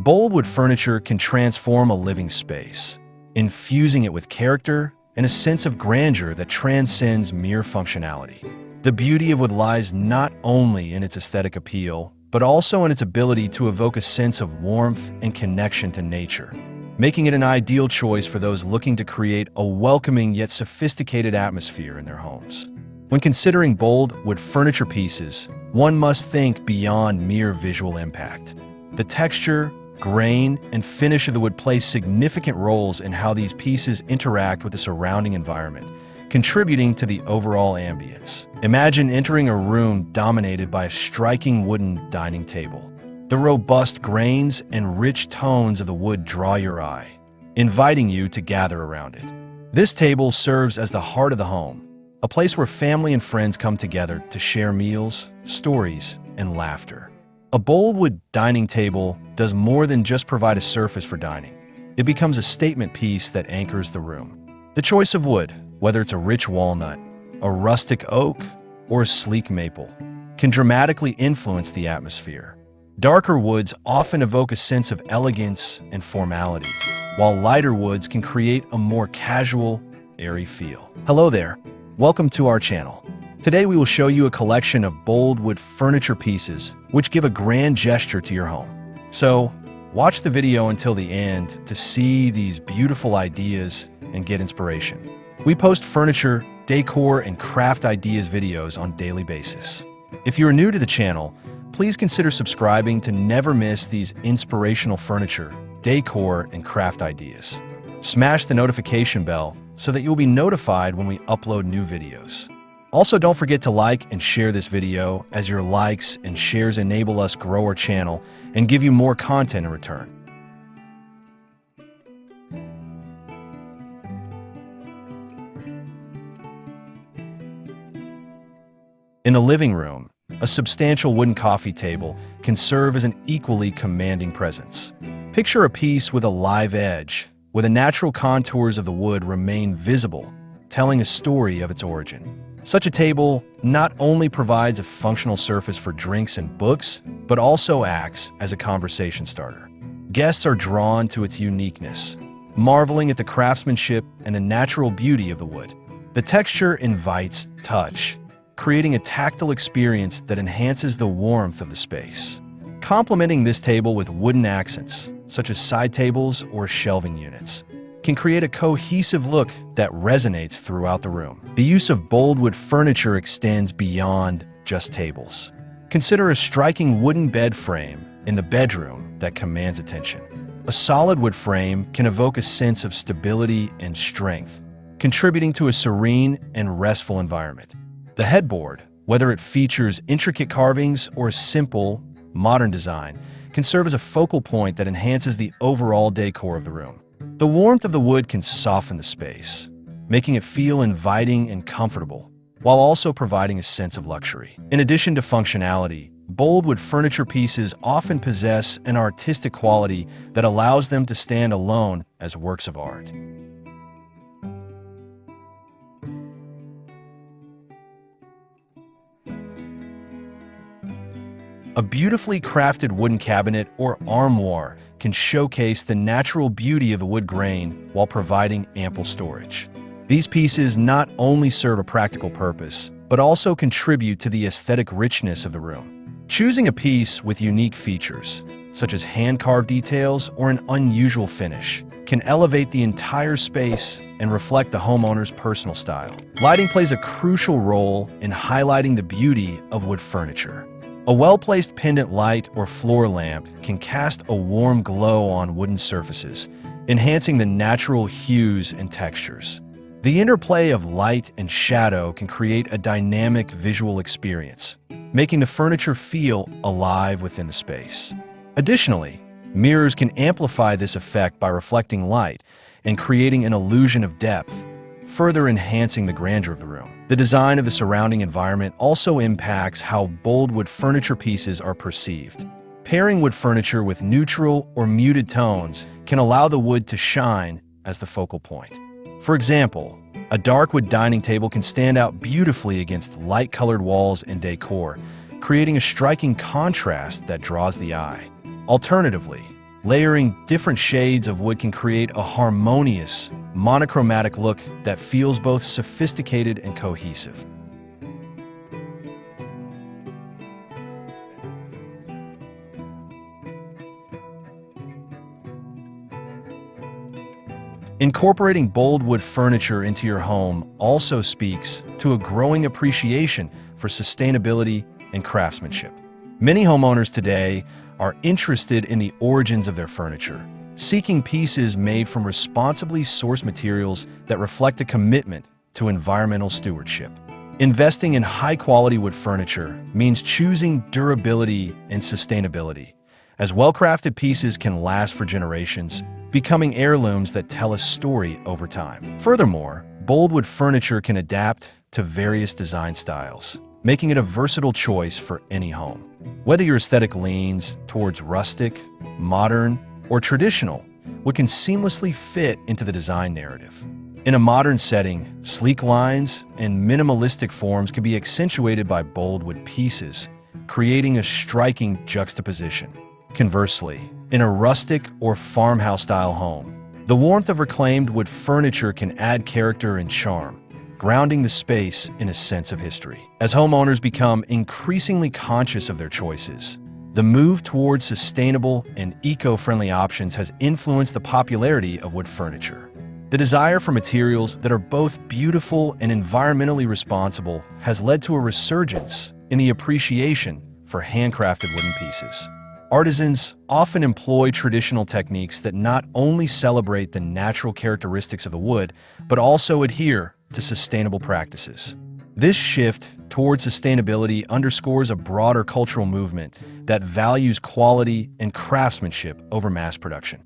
Bold wood furniture can transform a living space, infusing it with character and a sense of grandeur that transcends mere functionality. The beauty of wood lies not only in its aesthetic appeal, but also in its ability to evoke a sense of warmth and connection to nature, making it an ideal choice for those looking to create a welcoming yet sophisticated atmosphere in their homes. When considering bold wood furniture pieces, one must think beyond mere visual impact. The texture, grain, and finish of the wood play significant roles in how these pieces interact with the surrounding environment, contributing to the overall ambience. Imagine entering a room dominated by a striking wooden dining table. The robust grains and rich tones of the wood draw your eye, inviting you to gather around it. This table serves as the heart of the home, a place where family and friends come together to share meals, stories, and laughter. A bold wood dining table does more than just provide a surface for dining. It becomes a statement piece that anchors the room. The choice of wood, whether it's a rich walnut, a rustic oak, or a sleek maple, can dramatically influence the atmosphere. Darker woods often evoke a sense of elegance and formality, while lighter woods can create a more casual, airy feel. Hello there, welcome to our channel. Today we will show you a collection of bold wood furniture pieces which give a grand gesture to your home. So, watch the video until the end to see these beautiful ideas and get inspiration. We post furniture, decor, and craft ideas videos on a daily basis. If you are new to the channel, please consider subscribing to never miss these inspirational furniture, decor, and craft ideas. Smash the notification bell so that you'll be notified when we upload new videos. Also, don't forget to like and share this video, as your likes and shares enable us grow our channel and give you more content in return. In a living room, a substantial wooden coffee table can serve as an equally commanding presence. Picture a piece with a live edge, where the natural contours of the wood remain visible, telling a story of its origin. Such a table not only provides a functional surface for drinks and books, but also acts as a conversation starter. Guests are drawn to its uniqueness, marveling at the craftsmanship and the natural beauty of the wood. The texture invites touch, creating a tactile experience that enhances the warmth of the space. Complementing this table with wooden accents, such as side tables or shelving units, can create a cohesive look that resonates throughout the room. The use of bold wood furniture extends beyond just tables. Consider a striking wooden bed frame in the bedroom that commands attention. A solid wood frame can evoke a sense of stability and strength, contributing to a serene and restful environment. The headboard, whether it features intricate carvings or a simple, modern design, can serve as a focal point that enhances the overall decor of the room. The warmth of the wood can soften the space, making it feel inviting and comfortable, while also providing a sense of luxury. In addition to functionality, bold wood furniture pieces often possess an artistic quality that allows them to stand alone as works of art. A beautifully crafted wooden cabinet or armoire can showcase the natural beauty of the wood grain while providing ample storage. These pieces not only serve a practical purpose, but also contribute to the aesthetic richness of the room. Choosing a piece with unique features, such as hand-carved details or an unusual finish, can elevate the entire space and reflect the homeowner's personal style. Lighting plays a crucial role in highlighting the beauty of wood furniture. A well-placed pendant light or floor lamp can cast a warm glow on wooden surfaces, enhancing the natural hues and textures. The interplay of light and shadow can create a dynamic visual experience, making the furniture feel alive within the space. Additionally, mirrors can amplify this effect by reflecting light and creating an illusion of depth, further enhancing the grandeur of the room. The design of the surrounding environment also impacts how bold wood furniture pieces are perceived. Pairing wood furniture with neutral or muted tones can allow the wood to shine as the focal point. For example, a dark wood dining table can stand out beautifully against light-colored walls and decor, creating a striking contrast that draws the eye. Alternatively, Layering different shades of wood can create a harmonious, monochromatic look that feels both sophisticated and cohesive. Incorporating bold wood furniture into your home also speaks to a growing appreciation for sustainability and craftsmanship. Many homeowners today are interested in the origins of their furniture, seeking pieces made from responsibly sourced materials that reflect a commitment to environmental stewardship. Investing in high-quality wood furniture means choosing durability and sustainability, as well-crafted pieces can last for generations, becoming heirlooms that tell a story over time. Furthermore, bold wood furniture can adapt to various design styles, making it a versatile choice for any home. Whether your aesthetic leans towards rustic, modern, or traditional, wood can seamlessly fit into the design narrative. In a modern setting, sleek lines and minimalistic forms can be accentuated by bold wood pieces, creating a striking juxtaposition. Conversely, in a rustic or farmhouse-style home, the warmth of reclaimed wood furniture can add character and charm, grounding the space in a sense of history. As homeowners become increasingly conscious of their choices, the move towards sustainable and eco-friendly options has influenced the popularity of wood furniture. The desire for materials that are both beautiful and environmentally responsible has led to a resurgence in the appreciation for handcrafted wooden pieces. Artisans often employ traditional techniques that not only celebrate the natural characteristics of the wood, but also adhere to sustainable practices. This shift towards sustainability underscores a broader cultural movement that values quality and craftsmanship over mass production.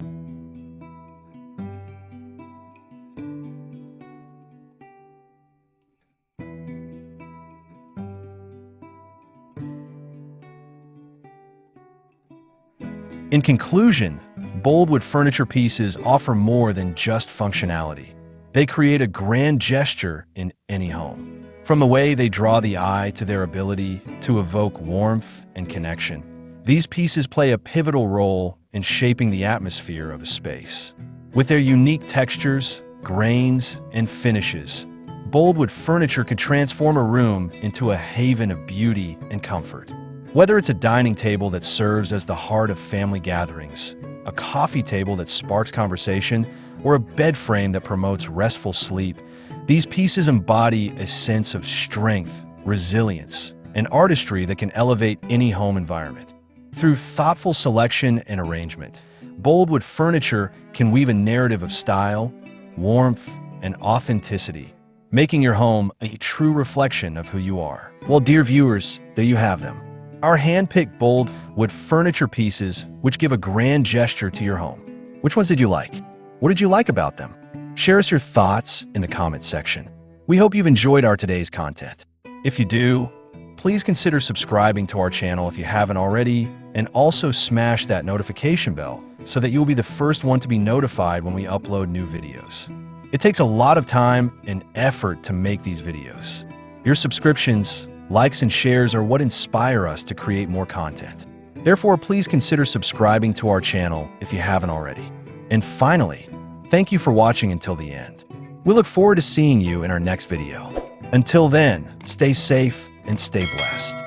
In conclusion, bold wood furniture pieces offer more than just functionality. They create a grand gesture in any home. From the way they draw the eye to their ability to evoke warmth and connection, these pieces play a pivotal role in shaping the atmosphere of a space. With their unique textures, grains, and finishes, bold wood furniture could transform a room into a haven of beauty and comfort. Whether it's a dining table that serves as the heart of family gatherings, a coffee table that sparks conversation, or a bed frame that promotes restful sleep, these pieces embody a sense of strength, resilience, and artistry that can elevate any home environment. Through thoughtful selection and arrangement, bold wood furniture can weave a narrative of style, warmth, and authenticity, making your home a true reflection of who you are. Well, dear viewers, there you have them. Our hand-picked bold wood furniture pieces, which give a grand gesture to your home. Which ones did you like? What did you like about them? Share us your thoughts in the comments section. We hope you've enjoyed our today's content. If you do, please consider subscribing to our channel if you haven't already, and also smash that notification bell so that you'll be the first one to be notified when we upload new videos. It takes a lot of time and effort to make these videos. Your subscriptions, likes, and shares are what inspire us to create more content. Therefore, please consider subscribing to our channel if you haven't already. And finally, thank you for watching until the end. We look forward to seeing you in our next video. Until then, stay safe and stay blessed.